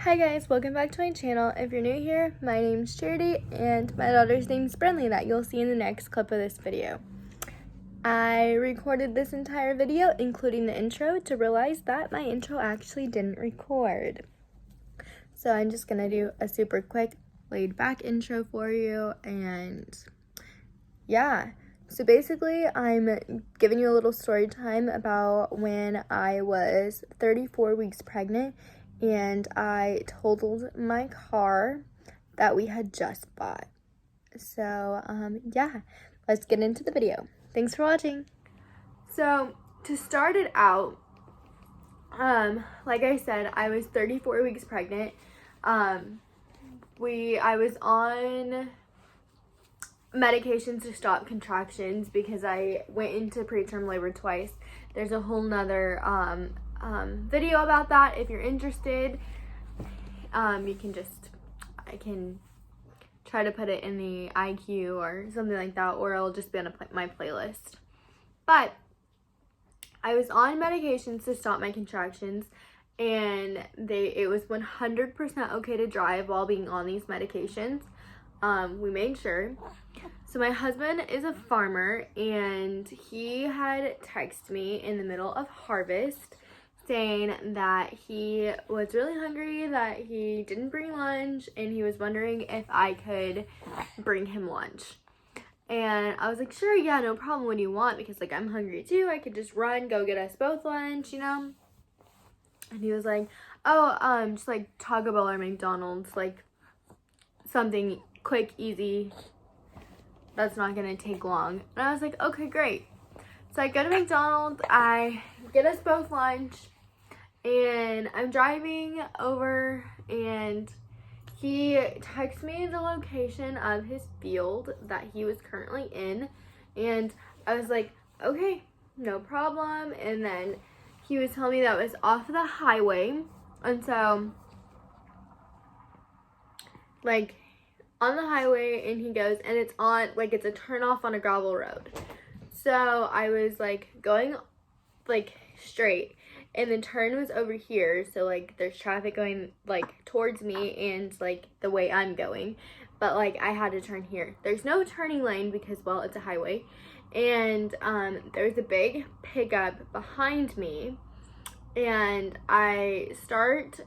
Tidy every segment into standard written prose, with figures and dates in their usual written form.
Hi guys, welcome back to my channel. If you're new here, my name's Charity and my daughter's name's Brenly that you'll see in the next clip of this video. I recorded this entire video, including the intro, to realize that my intro actually didn't record. So I'm just gonna do a super quick, laid back intro for you, and yeah. So basically, I'm giving you a little story time about when I was 34 weeks pregnant and I totaled my car that we had just bought. So, yeah, let's get into the video. Thanks for watching. So, to start it out, like I said, I was 34 weeks pregnant. I was on medications to stop contractions because I went into preterm labor twice. There's a whole nother video about that if you're interested. I can try to put it in the IQ or something like that, or it'll just be on my playlist. But I was on medications to stop my contractions, and it was 100% okay to drive while being on these medications. We made sure. So my husband is a farmer, and he had texted me in the middle of harvest saying that he was really hungry, that he didn't bring lunch, and he was wondering if I could bring him lunch. And I was like, sure, yeah, no problem. What do you want? Because like I'm hungry too. I could just run, go get us both lunch, you know? And he was like, oh, just like Taco Bell or McDonald's, like something quick, easy, that's not gonna take long. And I was like, okay, great. So I go to McDonald's, I get us both lunch, and I'm driving over, and he texts me the location of his field that he was currently in, and I was like, okay, no problem. And then he was telling me that it was off the highway, and so like on the highway, and he goes, and it's on, like, it's a turn off on a gravel road. So I was like going like straight, and the turn was over here, so like there's traffic going like towards me and like the way I'm going, but like I had to turn here. There's no turning lane because, well, it's a highway, and there's a big pickup behind me, and I turned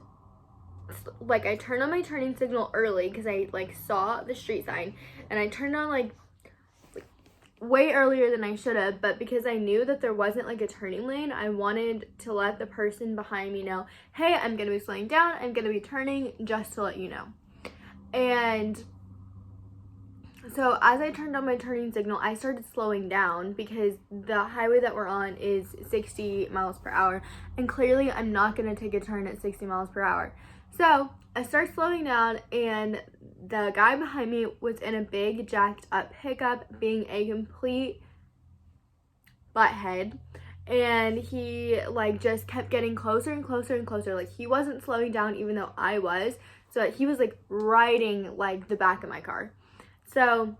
on my turning signal early because I like saw the street sign, and I turned on like way earlier than I should have, but because I knew that there wasn't like a turning lane, I wanted to let the person behind me know, hey, I'm gonna be slowing down, I'm gonna be turning, just to let you know. And so as I turned on my turning signal, I started slowing down because the highway that we're on is 60 miles per hour, and clearly I'm not gonna take a turn at 60 miles per hour. So I start slowing down, and the guy behind me was in a big jacked up pickup being a complete butthead, and he like just kept getting closer and closer and closer. Like he wasn't slowing down even though I was, so he was like riding like the back of my car. So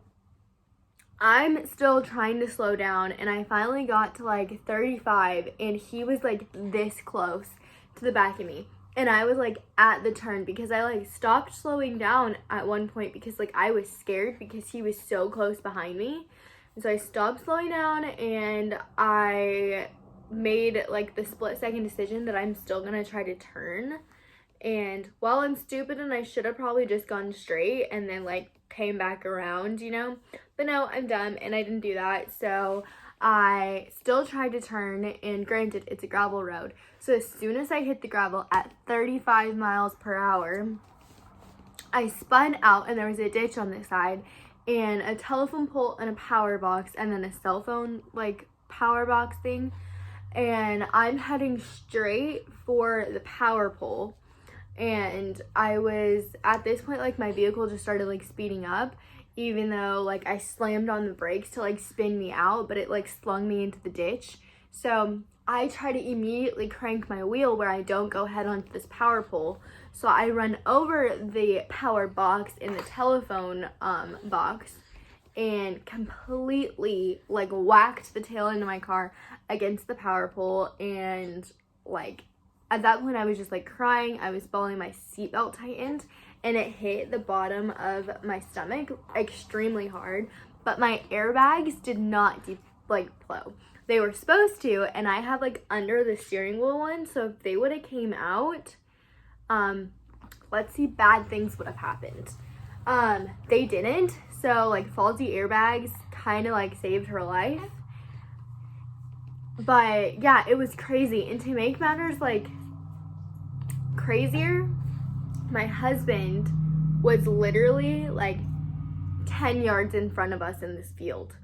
I'm still trying to slow down, and I finally got to like 35, and he was like this close to the back of me. And I was like at the turn because I like stopped slowing down at one point because like I was scared because he was so close behind me. And so I stopped slowing down, and I made like the split-second decision that I'm still gonna try to turn. And while I'm stupid and I should have probably just gone straight and then like came back around, you know, but no, I'm dumb and I didn't do that. So I still tried to turn, and granted, it's a gravel road. So as soon as I hit the gravel at 35 miles per hour, I spun out, and there was a ditch on the side, and a telephone pole and a power box, and then a cell phone like power box thing. And I'm heading straight for the power pole. And I was at this point, like my vehicle just started like speeding up, even though like I slammed on the brakes to like spin me out, but it like slung me into the ditch. So I try to immediately crank my wheel where I don't go head onto this power pole. So I run over the power box in the telephone box, and completely like whacked the tail end of my car against the power pole, and like at that point I was just like crying. I was bawling, my seatbelt tightened, and it hit the bottom of my stomach extremely hard, but my airbags did not blow. They were supposed to, and I have like under the steering wheel one, so if they would have came out, let's see, bad things would have happened. They didn't, so like faulty airbags kind of like saved her life. But yeah, it was crazy. And to make matters like crazier, my husband was literally like 10 yards in front of us in this field.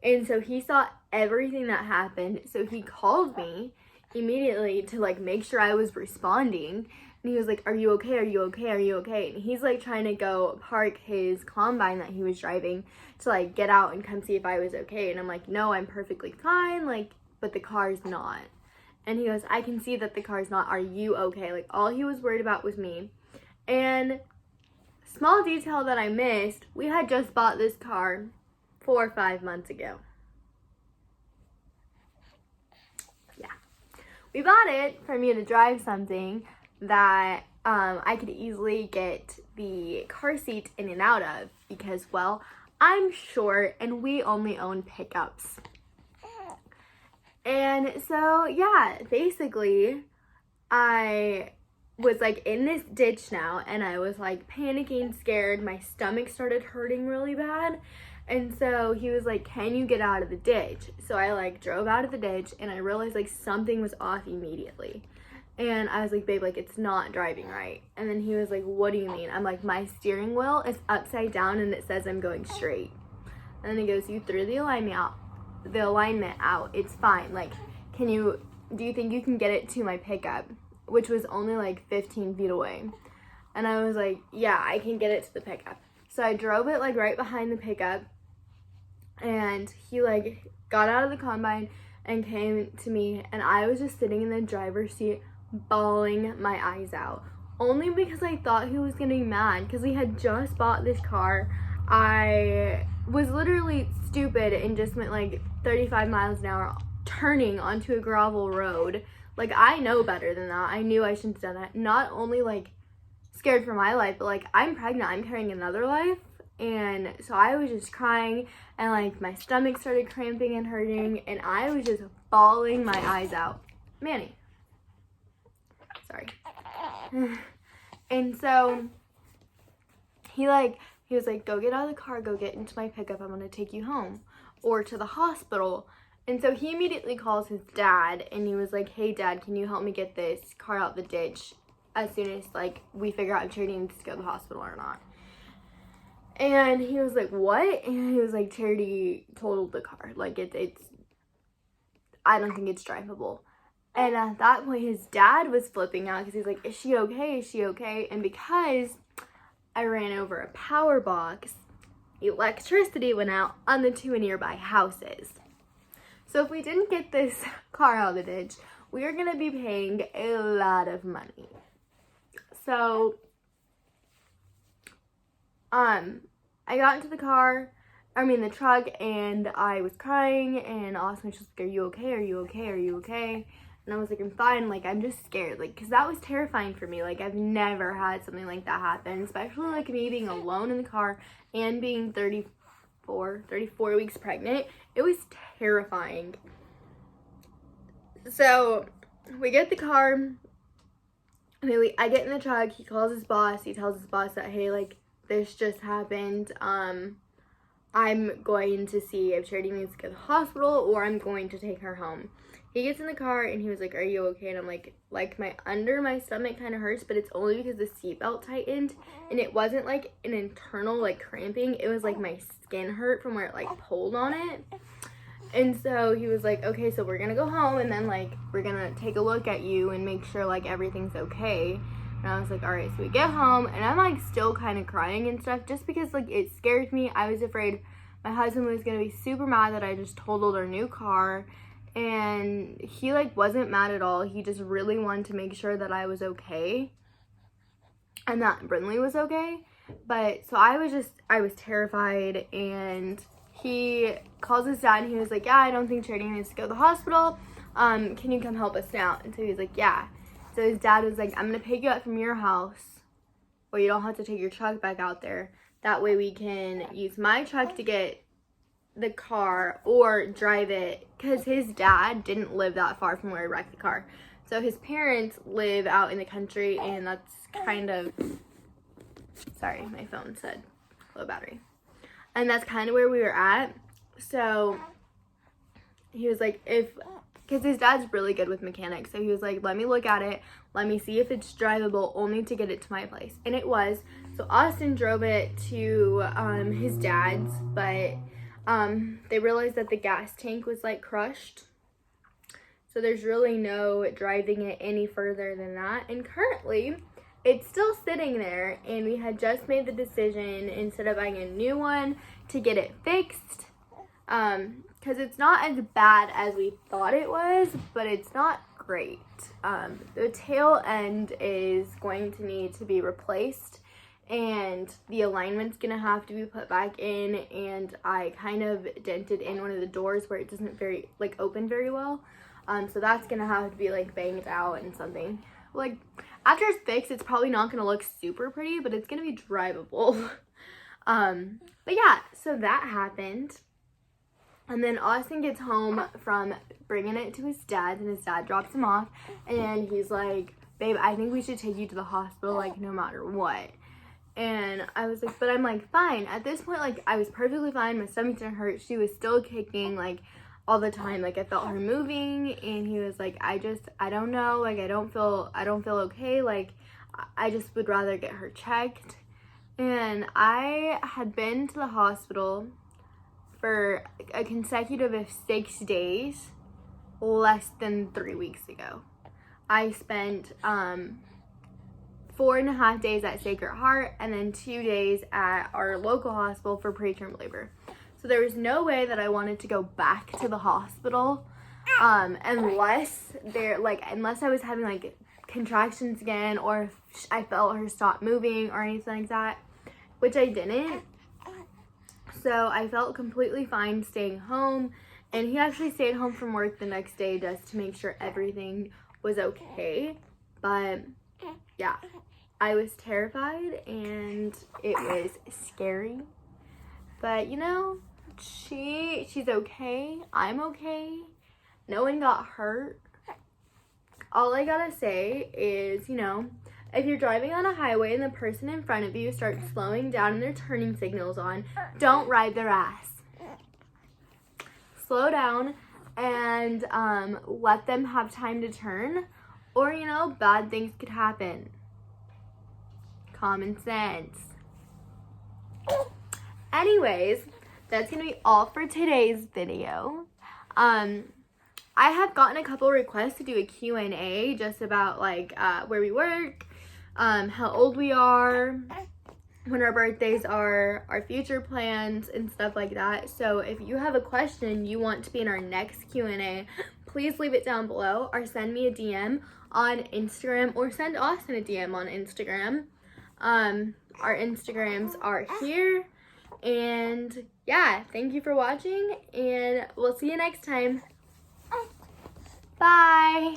And so he saw everything that happened. So he called me immediately to like make sure I was responding. And he was like, are you okay? Are you okay? Are you okay? And he's like trying to go park his combine that he was driving to like get out and come see if I was okay. And I'm like, no, I'm perfectly fine. Like, but the car's not. And he goes, I can see that the car's not. Are you okay? Like, all he was worried about was me. And small detail that I missed, we had just bought this car 4 or 5 months ago. Yeah. We bought it for me to drive something that I could easily get the car seat in and out of because, well, I'm short and we only own pickups. And so, yeah, basically, I was like in this ditch now and I was like panicking, scared. My stomach started hurting really bad. And so he was like, can you get out of the ditch? So I like drove out of the ditch and I realized like something was off immediately. And I was like, babe, like it's not driving right. And then he was like, what do you mean? I'm like, my steering wheel is upside down and it says I'm going straight. And then he goes, you threw the alignment out. It's fine. Like, do you think you can get it to my pickup? Which was only like 15 feet away. And I was like, yeah, I can get it to the pickup. So I drove it like right behind the pickup. And he like got out of the combine and came to me. And I was just sitting in the driver's seat bawling my eyes out. Only because I thought he was gonna be mad because we had just bought this car. I was literally stupid and just went like 35 miles an hour turning onto a gravel road. Like, I know better than that. I knew I shouldn't have done that. Not only like scared for my life, but like I'm pregnant, I'm carrying another life. And so I was just crying and like my stomach started cramping and hurting and I was just bawling my eyes out. Manny. Sorry. And so he was like, go get out of the car, go get into my pickup, I'm gonna take you home or to the hospital. And so he immediately calls his dad and he was like, hey dad, can you help me get this car out the ditch as soon as like we figure out if Charity needs to go to the hospital or not. And he was like, what? And he was like, Charity totaled the car. Like it's I don't think it's drivable. And at that point his dad was flipping out because he's like, is she okay? Is she okay? And because I ran over a power box, electricity went out on the 2 nearby houses. So if we didn't get this car out of the ditch, we are going to be paying a lot of money. So, I got into the truck, and I was crying, and Austin was just like, are you okay? Are you okay? Are you okay? And I was like, I'm fine. Like, I'm just scared. Like, because that was terrifying for me. Like, I've never had something like that happen, especially like me being alone in the car and being 34 weeks pregnant. It was terrifying. So we get the car. I get in the truck. He calls his boss. He tells his boss that, hey, like, this just happened. I'm going to see if Charity needs to go to the hospital or I'm going to take her home. He gets in the car and he was like, are you okay? And I'm like my stomach kind of hurts, but it's only because the seatbelt tightened and it wasn't like an internal like cramping. It was like my skin hurt from where it like pulled on it. And so he was like, okay, so we're gonna go home and then like we're gonna take a look at you and make sure like everything's okay. And I was like, all right. So we get home and I'm like still kind of crying and stuff just because like it scared me. I was afraid my husband was gonna be super mad that I just totaled our new car. And he like wasn't mad at all. He just really wanted to make sure that I was okay and that Brindley was okay. But so I was terrified. And he calls his dad and he was like, yeah, I don't think Charity needs to go to the hospital. Can you come help us now? And so he was like, yeah. so his dad was like, I'm gonna pick you up from your house, or you don't have to take your truck back out there. That way we can use my truck to get the car or drive it, because his dad didn't live that far from where he wrecked the car. So his parents live out in the country, and that's kind of, sorry, my phone said low battery. And that's kind of where we were at. So he was like, because his dad's really good with mechanics, so he was like, let me look at it, let me see if it's drivable, only to get it to my place. And it was. So Austin drove it to his dad's, but they realized that the gas tank was like crushed, so there's really no driving it any further than that. And currently it's still sitting there, and we had just made the decision, instead of buying a new one, to get it fixed, because it's not as bad as we thought it was, but it's not great. The tail end is going to need to be replaced, and the alignment's gonna have to be put back in, and I kind of dented in one of the doors where it doesn't open very well, so that's gonna have to be like banged out and something. Like, after it's fixed, it's probably not gonna look super pretty, but it's gonna be drivable. But yeah, so that happened. And then Austin gets home from bringing it to his dad's, and his dad drops him off, and he's like, babe, I think we should take you to the hospital, like, no matter what. And I was like, but I'm like, fine. At this point, like, I was perfectly fine. My stomach didn't hurt. She was still kicking, like, all the time. Like, I felt her moving, and he was like, I don't know. Like, I don't feel okay. Like, I just would rather get her checked. And I had been to the hospital for a consecutive of 6 days less than 3 weeks ago. I spent 4.5 days at Sacred Heart, and then 2 days at our local hospital for preterm labor. So there was no way that I wanted to go back to the hospital unless I was having like contractions again, or if I felt her stop moving or anything like that, which I didn't. So I felt completely fine staying home, and he actually stayed home from work the next day just to make sure everything was okay. But yeah, I was terrified, and it was scary. But you know, she's okay. I'm okay. No one got hurt. All I gotta say is, you know, if you're driving on a highway and the person in front of you starts slowing down and their turning signals on, don't ride their ass. Slow down and let them have time to turn, or, you know, bad things could happen. Common sense. Anyways, that's gonna be all for today's video. I have gotten a couple requests to do a Q&A just about like where we work, how old we are, when our birthdays are, our future plans, and stuff like that. So if you have a question you want to be in our next Q&A, please leave it down below, or send me a DM on Instagram, or send Austin a DM on Instagram. Our Instagrams are here. And yeah, thank you for watching, and we'll see you next time. Bye.